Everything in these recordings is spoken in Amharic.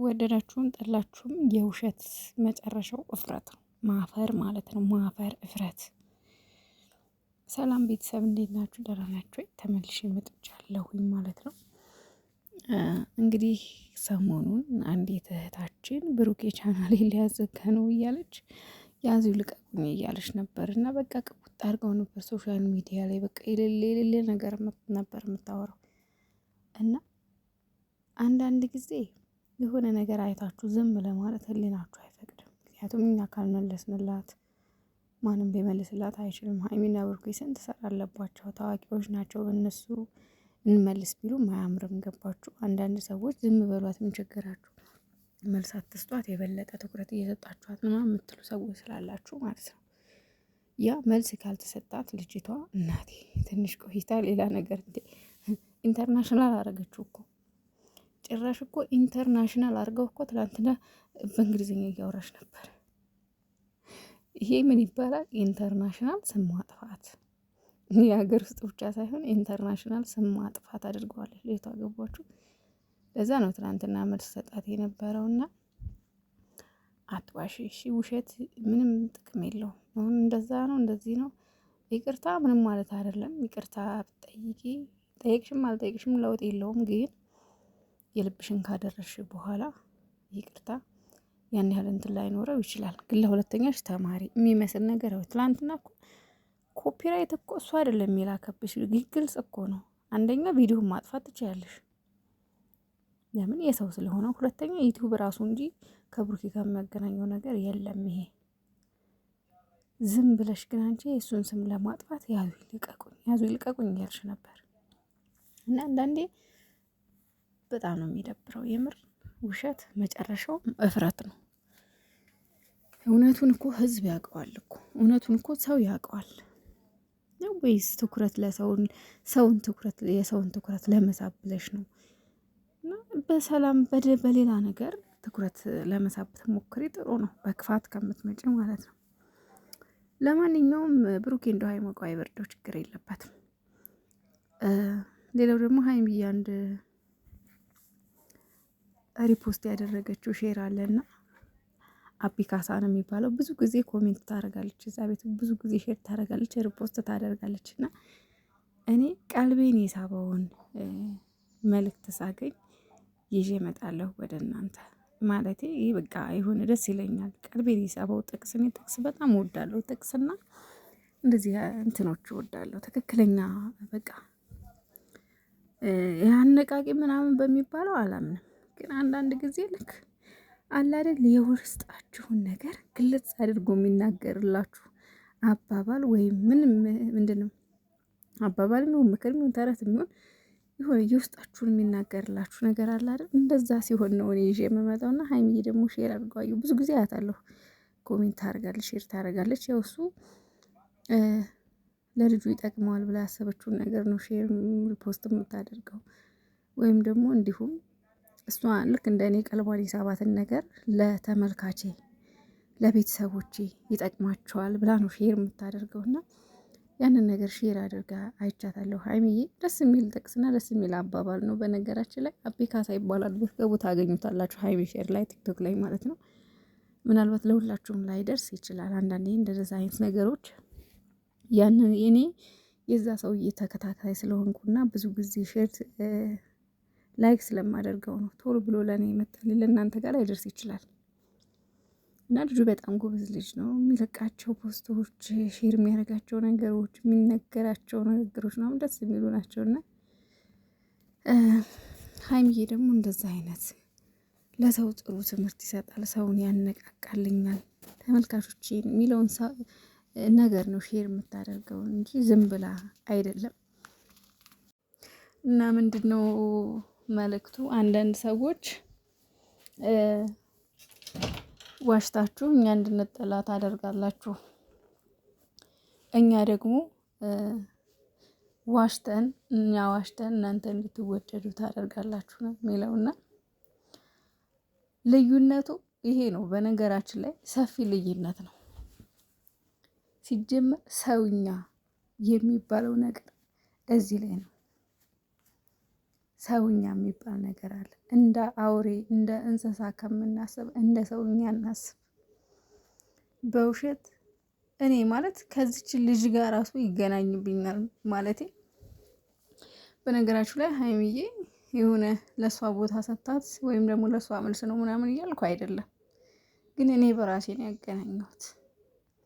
ወደዳችሁም ጠላችሁም የውሸት መጨረሻው እፍረት ነው። ማፈር ማለት ነው። ማፈር እፍረት። ሰላም ቤተሰብ እንዴት ናችሁ? ደህና ናችሁ? ተመልሼ መጥቻለሁኝ ማለት ነው። እንግዲህ ሰሞኑን አንዲት እህታችን ብሩኬ ቻናሌ ሊያዘጋ ነው እያለች ያዙ ልቀቁኝ እያለች ነበር እና በቃ ቅቡጥ አድርገው ነበር ሶሻል ሚዲያ ላይ በቃ የሌለ ነገር ነበር የምታወራው እና አንዳንድ ጊዜ የሆነ ነገር አይታችሁ ዝም ለማለት ህሊናችሁ አይፈቅድም። ምክንያቱም እኛ ካልመለስንላት ማንም ሊመልስላት አይችልም። ሀይሚና ብሩኬ ስንት ስራ አለባቸው፣ ታዋቂዎች ናቸው። በእነሱ እንመልስ ቢሉ አያምርም። ገባችሁ? አንዳንድ ሰዎች ዝም በሏት ምን ቸገራችሁ፣ መልስ አትስጧት፣ የበለጠ ትኩረት እየሰጣችኋት ነው የምትሉ ሰዎች ስላላችሁ ማለት ነው። ያ መልስ ካልተሰጣት ልጅቷ እናቴ ትንሽ ቆይታ ሌላ ነገር ኢንተርናሽናል አረገችው እኮ ጭራሽ እኮ ኢንተርናሽናል አድርገው እኮ ትላንትና በእንግሊዝኛ እያወራች ነበር። ይሄ ምን ይባላል? ኢንተርናሽናል ስም ማጥፋት። የሀገር ውስጥ ብቻ ሳይሆን ኢንተርናሽናል ስም ማጥፋት አድርገዋለች ልጅቷ። ገባችሁ? ለዛ ነው ትላንትና መልስ ሰጣት የነበረውና አትዋሽ እሺ። ውሸት ምንም ጥቅም የለውም። አሁን እንደዛ ነው እንደዚህ ነው ይቅርታ ምንም ማለት አይደለም። ይቅርታ ብትጠይቂ ጠየቅሽም አልጠየቅሽም ለውጥ የለውም ግን የልብሽን ካደረሽ በኋላ ይቅርታ ያን ያህል እንትን ላይኖረው ይችላል። ግን ለሁለተኛሽ ተማሪ የሚመስል ነገር ነው። ትላንትና እኮ ኮፒራይት እኮ እሱ አይደለም የሚላከብሽ፣ ግልጽ እኮ ነው። አንደኛ ቪዲዮ ማጥፋት ትችያለሽ፣ ለምን የሰው ስለሆነ። ሁለተኛ ዩቲዩብ ራሱ እንጂ ከብሩኬ ጋር የሚያገናኘው ነገር የለም። ይሄ ዝም ብለሽ ግን አንቺ የእሱን ስም ለማጥፋት ያዙ ይልቀቁኝ እያልሽ ነበር እና አንዳንዴ በጣም ነው የሚደብረው። የምር ውሸት መጨረሻው እፍረት ነው። እውነቱን እኮ ህዝብ ያውቀዋል እኮ እውነቱን እኮ ሰው ያውቀዋል ነው ወይስ ትኩረት የሰውን ትኩረት ለመሳብ ብለሽ ነው? እና በሰላም በሌላ ነገር ትኩረት ለመሳብ ትሞክሪ፣ ጥሩ ነው። በክፋት ከምትመጪ ማለት ነው። ለማንኛውም ብሩኬ እንደው አይሞቀው አይበርደው ችግር የለበትም። ሌላው ደግሞ ሀይሚዬ አንድ ሪፖስት ያደረገችው ሼር አለና አቢካሳ ነው የሚባለው። ብዙ ጊዜ ኮሜንት ታደርጋለች እዛ ቤት፣ ብዙ ጊዜ ሼር ታደርጋለች፣ ሪፖስት ታደርጋለች። እና እኔ ቀልቤን የሳበውን መልእክት ሳገኝ ይዤ እመጣለሁ ወደ እናንተ። ማለቴ ይህ በቃ የሆነ ደስ ይለኛል። ቀልቤን የሳበው ጥቅስ፣ እኔ ጥቅስ በጣም እወዳለሁ። ጥቅስና እንደዚህ እንትኖች እወዳለሁ። ትክክለኛ በቃ ያነቃቂ ምናምን በሚባለው አላምንም። ግን አንዳንድ ጊዜ ልክ አለ አይደል የውስጣችሁን ነገር ግልጽ አድርጎ የሚናገርላችሁ አባባል ወይም ምንድነው አባባል የሚሆን ምክር የሚሆን ተረት የሚሆን የሆነ የውስጣችሁን የሚናገርላችሁ ነገር አለ አይደል? እንደዛ ሲሆን ነው እኔ ይዤ የምመጣውና ሀይሚዬ ደግሞ ሼር አድርገዋዩ ብዙ ጊዜ አያታለሁ። ኮሜንት ታደርጋለች፣ ሼር ታደርጋለች። ያው እሱ ለልጁ ይጠቅመዋል ብላ ያሰበችውን ነገር ነው ሼር ሪፖስት የምታደርገው ወይም ደግሞ እንዲሁም እሷ ልክ እንደ እኔ ቀልቧን የሳባትን ነገር ለተመልካቼ ለቤተሰቦቼ ይጠቅማቸዋል ብላ ነው ሼር የምታደርገው እና ያንን ነገር ሼር አድርጋ አይቻታለሁ። ሀይሚዬ ደስ የሚል ጥቅስና ደስ የሚል አባባል ነው። በነገራችን ላይ አቤካሳ ይባላል። ብትገቡ ታገኙታላችሁ። ሀይሚ ሼር ላይ ቲክቶክ ላይ ማለት ነው። ምናልባት ለሁላችሁም ላይ ደርስ ይችላል። አንዳንዴ እንደዛ አይነት ነገሮች ያንን እኔ የዛ ሰውዬ ተከታታይ ስለሆንኩና ብዙ ጊዜ ሼር ላይክ ስለማደርገው ነው ቶሎ ብሎ ለእኔ ይመጣል። ለእናንተ ጋር ላይደርስ ይችላል። እና ልጁ በጣም ጎበዝ ልጅ ነው። የሚለቃቸው ፖስቶች፣ ሼር የሚያደርጋቸው ነገሮች፣ የሚነገራቸው ንግግሮች ነው ደስ የሚሉ ናቸው። እና ሀይሚዬ ደግሞ እንደዛ አይነት ለሰው ጥሩ ትምህርት ይሰጣል፣ ሰውን ያነቃቃልኛል፣ ተመልካቾች የሚለውን ነገር ነው ሼር የምታደርገው እንጂ ዝም ብላ አይደለም። እና ምንድነው መልእክቱ? አንዳንድ ሰዎች ዋሽታችሁ እኛ እንድንጠላ ታደርጋላችሁ፣ እኛ ደግሞ ዋሽተን እናንተ እንድትወደዱ ታደርጋላችሁ ነው የሚለውና ልዩነቱ ይሄ ነው። በነገራችን ላይ ሰፊ ልዩነት ነው። ሲጀመር ሰውኛ የሚባለው ነገር እዚህ ላይ ነው። ሰውኛ የሚባል ነገር አለ። እንደ አውሬ እንደ እንስሳ ከምናስብ እንደ ሰውኛ እናስብ። በውሸት እኔ ማለት ከዚች ልጅ ጋር ራሱ ይገናኝብኛል ማለቴ። በነገራችሁ ላይ ሀይሚዬ የሆነ ለሷ ቦታ ሰጣት ወይም ደግሞ ለሷ መልስ ነው ምናምን እያልኩ አይደለም፣ ግን እኔ በራሴ ነው ያገናኘሁት።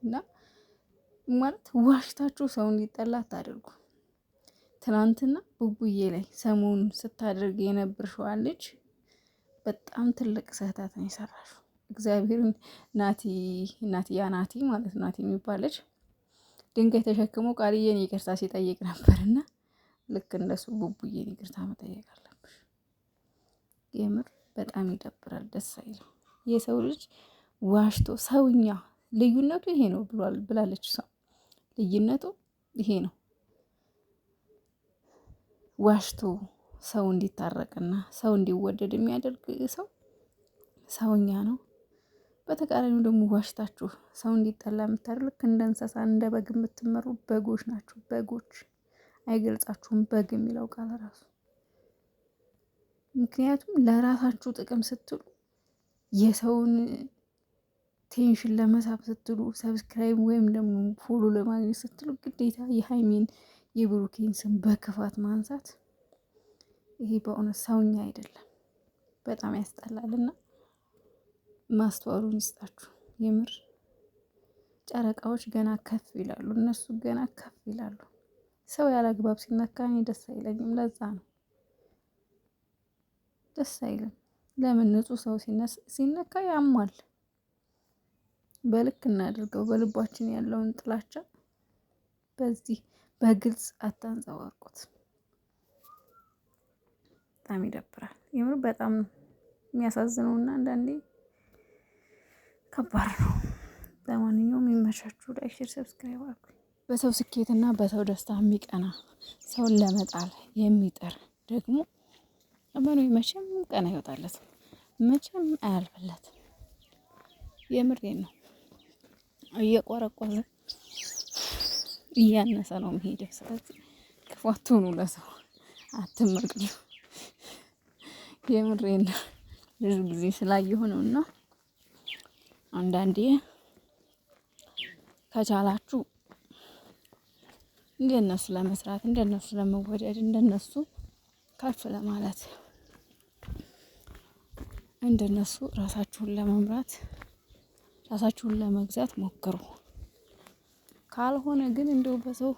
እና ማለት ዋሽታችሁ ሰው እንዲጠላ አታድርጉ። ትናንትና ቡቡዬ ላይ ሰሞኑን ስታደርግ የነበርሽዋ ልጅ በጣም ትልቅ ስህተት ነው የሰራሽው። እግዚአብሔርን ናቲያ ናቲ ማለት ናቲ የሚባለች ድንጋይ ተሸክሞ ቃልዬን ይቅርታ ሲጠይቅ ነበርና ልክ እንደሱ ቡቡዬን ይቅርታ መጠየቅ አለብሽ። የምር በጣም ይደብራል፣ ደስ አይልም። የሰው ልጅ ዋሽቶ ሰውኛ ልዩነቱ ይሄ ነው ብላለች ሰው። ልዩነቱ ይሄ ነው። ዋሽቶ ሰው እንዲታረቅና ሰው እንዲወደድ የሚያደርግ ሰው ሰውኛ ነው። በተቃራኒው ደግሞ ዋሽታችሁ ሰው እንዲጠላ የምታደርግ ልክ እንደ እንስሳ እንደ በግ የምትመሩ በጎች ናችሁ። በጎች አይገልጻችሁም፣ በግ የሚለው ቃል ራሱ። ምክንያቱም ለራሳችሁ ጥቅም ስትሉ የሰውን ቴንሽን ለመሳብ ስትሉ ሰብስክራይብ ወይም ደግሞ ፎሎ ለማግኘት ስትሉ ግዴታ የሃይሚን የብሩኬን ስም በክፋት ማንሳት ይሄ በእውነት ሰውኛ አይደለም። በጣም ያስጠላልና ማስተዋሉን ይስጣችሁ። የምር ጨረቃዎች ገና ከፍ ይላሉ፣ እነሱ ገና ከፍ ይላሉ። ሰው ያለ አግባብ ሲነካ እኔ ደስ አይለኝም። ለዛ ነው ደስ አይልም። ለምን ንጹህ ሰው ሲነካ ያማል። በልክ እናድርገው። በልባችን ያለውን ጥላቻ በዚህ በግልጽ አታንጸባርቁት። በጣም ይደብራል። የምር በጣም የሚያሳዝነውና አንዳንዴ ከባድ ነው። ለማንኛውም የሚመቻችሁ ላይክ፣ ሼር፣ ሰብስክራይብ አድርጉ። በሰው ስኬትና በሰው ደስታ የሚቀና ሰውን ለመጣል የሚጥር ደግሞ እመኑ መቼም ቀን አይወጣለት፣ መቼም አያልፍለት። የምሬን ነው። እየቆረቆዘ እያነሰ ነው የሚሄደው። ስለዚህ ክፉ አትሁኑ፣ ለሰው አትመቅዱ። የምሬን ነው። ብዙ ጊዜ ስላየሁ ነውና አንዳንዴ ከቻላችሁ እንደነሱ ለመስራት፣ እንደነሱ ለመወደድ፣ እንደነሱ ከፍ ለማለት፣ እንደነሱ ራሳችሁን ለመምራት፣ ራሳችሁን ለመግዛት ሞክሩ። ካልሆነ ግን እንደው በሰው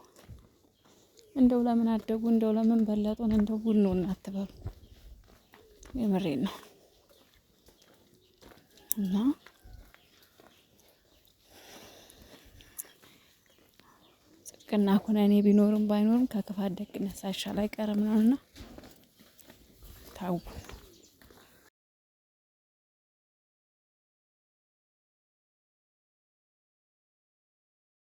እንደው ለምን አደጉ፣ እንደው ለምን በለጡን፣ እንደው ቡኑን አትበሉ። የምሬን ነው እና ጽድቅና ኩነኔ ቢኖርም ባይኖርም ከክፋት ደግነት ሳይሻል አይቀርም ነውና ታው